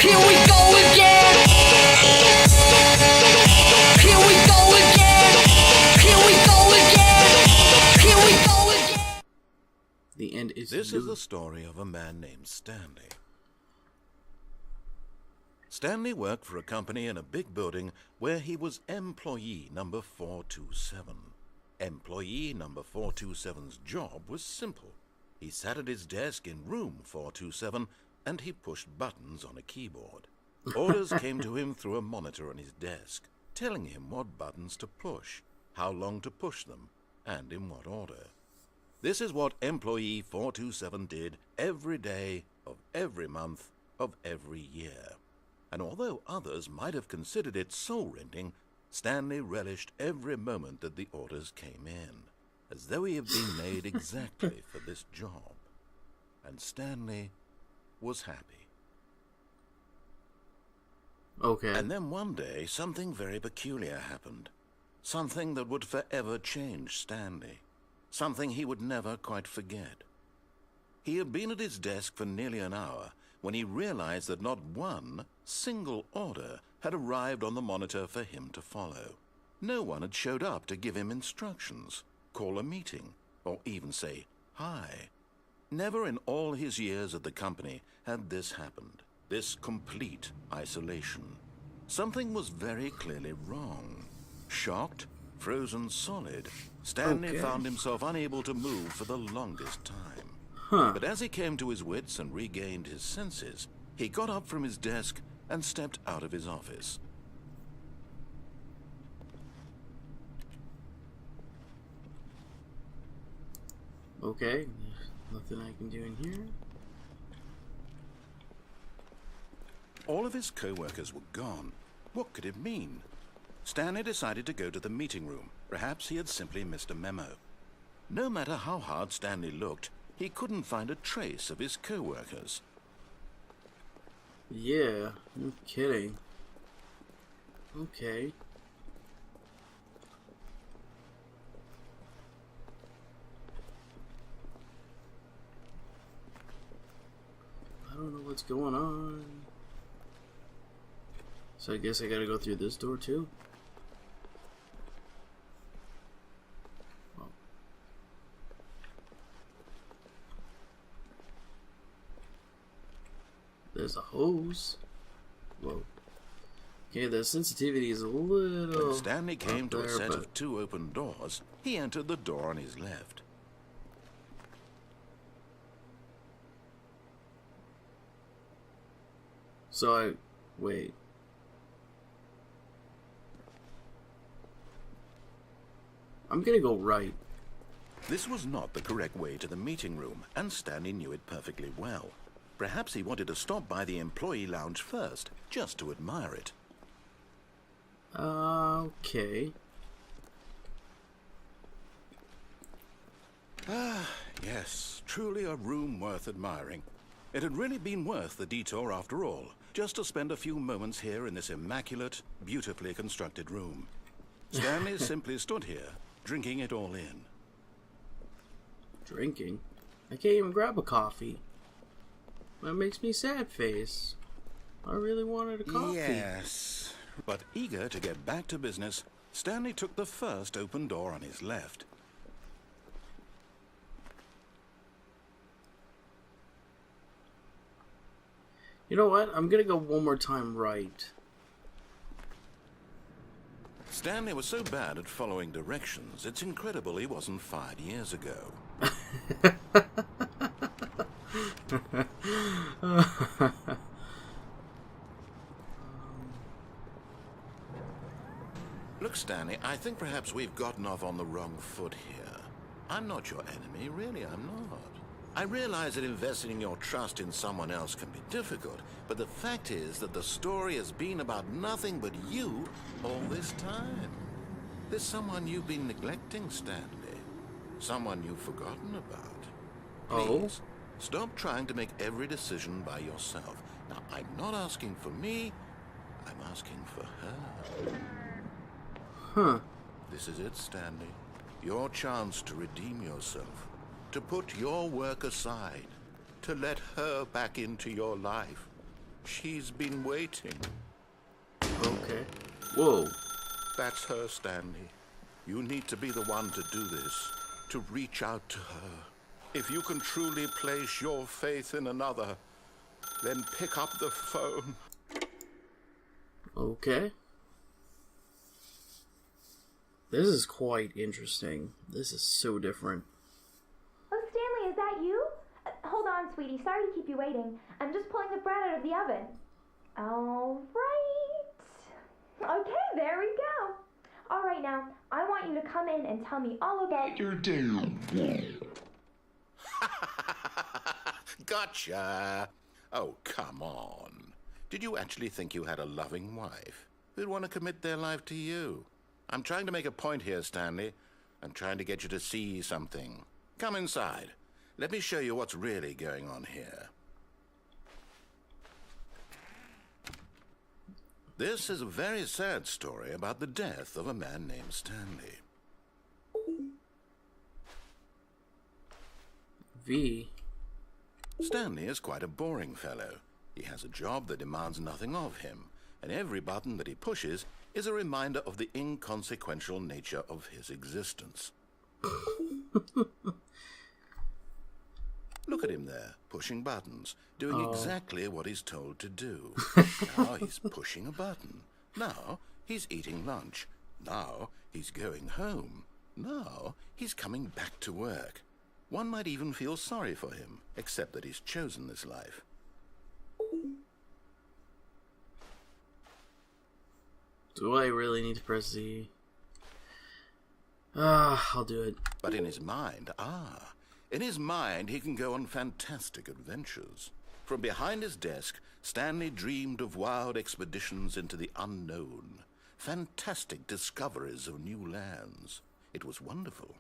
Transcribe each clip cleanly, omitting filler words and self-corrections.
Here we go again. Here we go again. Here we go again. Here we go again. The end is This is the story of a man named Stanley. Stanley worked for a company in a big building where he was employee number 427. Employee number 427's job was simple. He sat at his desk in room 427 and he pushed buttons on a keyboard. Orders came to him through a monitor on his desk, telling him what buttons to push, how long to push them, and in what order. This is what employee 427 did every day of every month of every year. And although others might have considered it soul-rending, Stanley relished every moment that the orders came in, as though he had been made exactly for this job. And Stanley was happy. Okay. And then one day, something very peculiar happened. Something that would forever change Stanley. Something he would never quite forget. He had been at his desk for nearly an hour when he realized that not one single order had arrived on the monitor for him to follow. No one had showed up to give him instructions, call a meeting, or even say hi. Never in all his years at the company had this happened, this complete isolation. Something was very clearly wrong. Shocked, frozen solid, Stanley found himself unable to move for the longest time. But as he came to his wits and regained his senses, he got up from his desk and stepped out of his office. Okay, nothing I can do in here. All of his co-workers were gone. What could it mean? Stanley decided to go to the meeting room. Perhaps he had simply missed a memo. No matter how hard Stanley looked, he couldn't find a trace of his co-workers. Yeah, no kidding. Okay. I don't know what's going on. So I guess I gotta go through this door too? Oh. There's a hose. Whoa. Okay, the sensitivity is a little... When Stanley came to a set but... of two open doors, he entered the door on his left. So wait. I'm gonna go right. This was not the correct way to the meeting room, and Stanley knew it perfectly well. Perhaps he wanted to stop by the employee lounge first, just to admire it. Okay. Ah, yes, truly a room worth admiring. It had really been worth the detour after all, just to spend a few moments here in this immaculate, beautifully constructed room. Stanley simply stood here, drinking it all in. Drinking? I can't even grab a coffee. That makes me sad face. I really wanted a coffee. Yes, but eager to get back to business, Stanley took the first open door on his left. You know what? I'm gonna go one more time right. Stanley was so bad at following directions, it's incredible he wasn't fired years ago. Look, Stanley, I think perhaps we've gotten off on the wrong foot here. I'm not your enemy, really, I'm not. I realize that investing your trust in someone else can be difficult, but the fact is that the story has been about nothing but you all this time. There's someone you've been neglecting, Stanley. Someone you've forgotten about. Please, stop trying to make every decision by yourself. Now, I'm not asking for me, I'm asking for her. Huh. This is it, Stanley. Your chance to redeem yourself. To put your work aside. To let her back into your life. She's been waiting. Okay. Whoa. That's her, Stanley. You need to be the one to do this, to reach out to her. If you can truly place your faith in another, then pick up the phone. Okay. This is quite interesting. This is so different. Oh, Stanley, is that you? Hold on, sweetie. Sorry to keep you waiting. I'm just pulling the bread out of the oven. All right. Okay, there we go. All right, now, I want you to come in and tell me all about your day. Gotcha. Oh, come on. Did you actually think you had a loving wife who'd want to commit their life to you? I'm trying to make a point here, Stanley. I'm trying to get you to see something. Come inside. Let me show you what's really going on here. This is a very sad story about the death of a man named Stanley. V. Stanley is quite a boring fellow. He has a job that demands nothing of him, and every button that he pushes is a reminder of the inconsequential nature of his existence. Look at him there, pushing buttons, doing exactly what he's told to do. Now he's pushing a button. Now he's eating lunch. Now he's going home. Now he's coming back to work. One might even feel sorry for him, except that he's chosen this life. Do I really need to press Z? I'll do it. But in his mind, in his mind, he can go on fantastic adventures. From behind his desk, Stanley dreamed of wild expeditions into the unknown, fantastic discoveries of new lands. It was wonderful.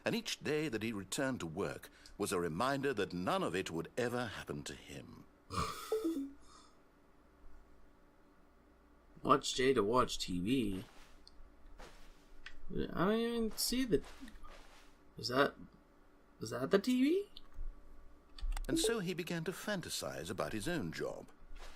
And each day that he returned to work was a reminder that none of it would ever happen to him. Watch J to watch TV. I don't even see the... Is that the TV? And so he began to fantasize about his own job.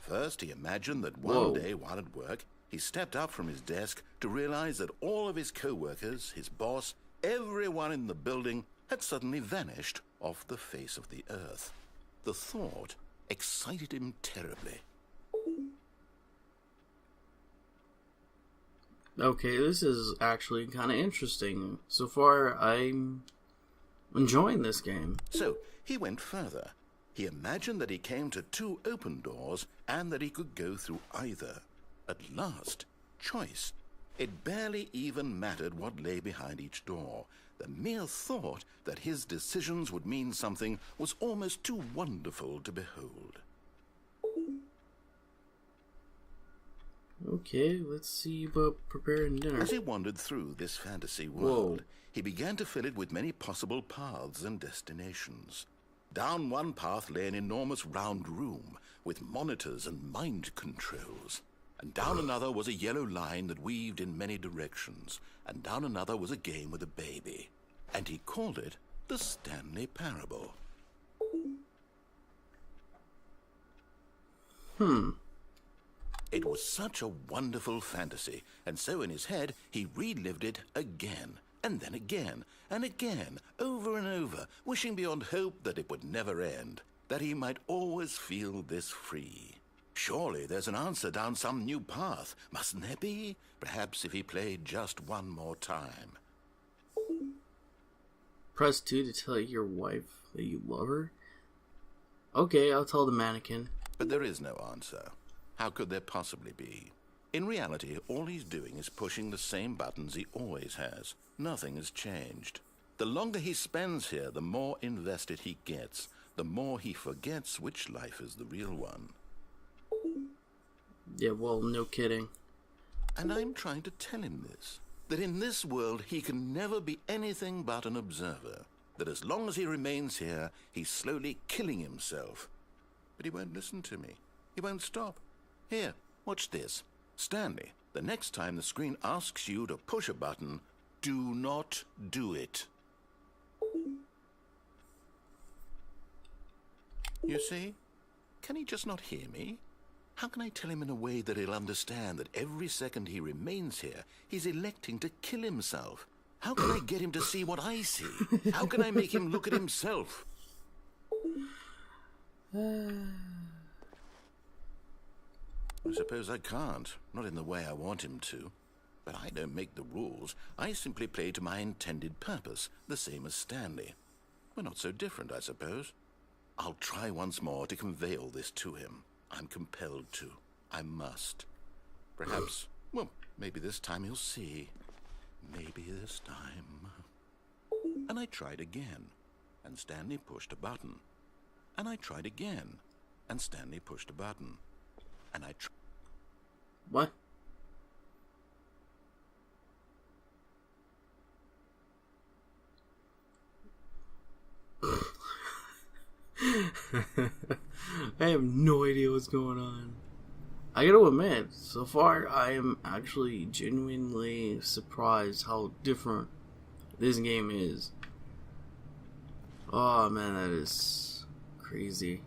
First, he imagined that one day while at work, he stepped up from his desk to realize that all of his co-workers, his boss, everyone in the building had suddenly vanished off the face of the earth. The thought excited him terribly. Okay, this is actually kind of interesting. So far, I'm enjoying this game. So, he went further. He imagined that he came to two open doors and that he could go through either. At last, choice. It barely even mattered what lay behind each door. The mere thought that his decisions would mean something was almost too wonderful to behold. Okay, let's see about preparing dinner. As he wandered through this fantasy world, he began to fill it with many possible paths and destinations. Down one path lay an enormous round room with monitors and mind controls. And down another was a yellow line that weaved in many directions. And down another was a game with a baby. And he called it the Stanley Parable. It was such a wonderful fantasy, and so in his head he relived it again, and then again, and again, over and over, wishing beyond hope that it would never end, that he might always feel this free. Surely there's an answer down some new path, mustn't there be? Perhaps if he played just one more time. Press 2 to tell your wife that you love her? Okay, I'll tell the mannequin. But there is no answer. How could there possibly be? In reality, all he's doing is pushing the same buttons he always has. Nothing has changed. The longer he spends here, the more invested he gets, the more he forgets which life is the real one. Yeah, well, no kidding. And I'm trying to tell him this, that in this world he can never be anything but an observer, that as long as he remains here, he's slowly killing himself. But he won't listen to me. He won't stop. Here, watch this. Stanley, the next time the screen asks you to push a button, do not do it. You see? Can he just not hear me? How can I tell him in a way that he'll understand that every second he remains here, he's electing to kill himself? How can I get him to see what I see? How can I make him look at himself? I suppose I can't. Not in the way I want him to. But I don't make the rules. I simply play to my intended purpose, the same as Stanley. We're not so different, I suppose. I'll try once more to convey all this to him. I'm compelled to. I must. Perhaps, well, maybe this time he'll see. Maybe this time. And I tried again, and Stanley pushed a button. And I tried again, and Stanley pushed a button. And I tried. What? I have no idea what's going on. I gotta admit, so far I am actually genuinely surprised how different this game is. Oh man, that is crazy.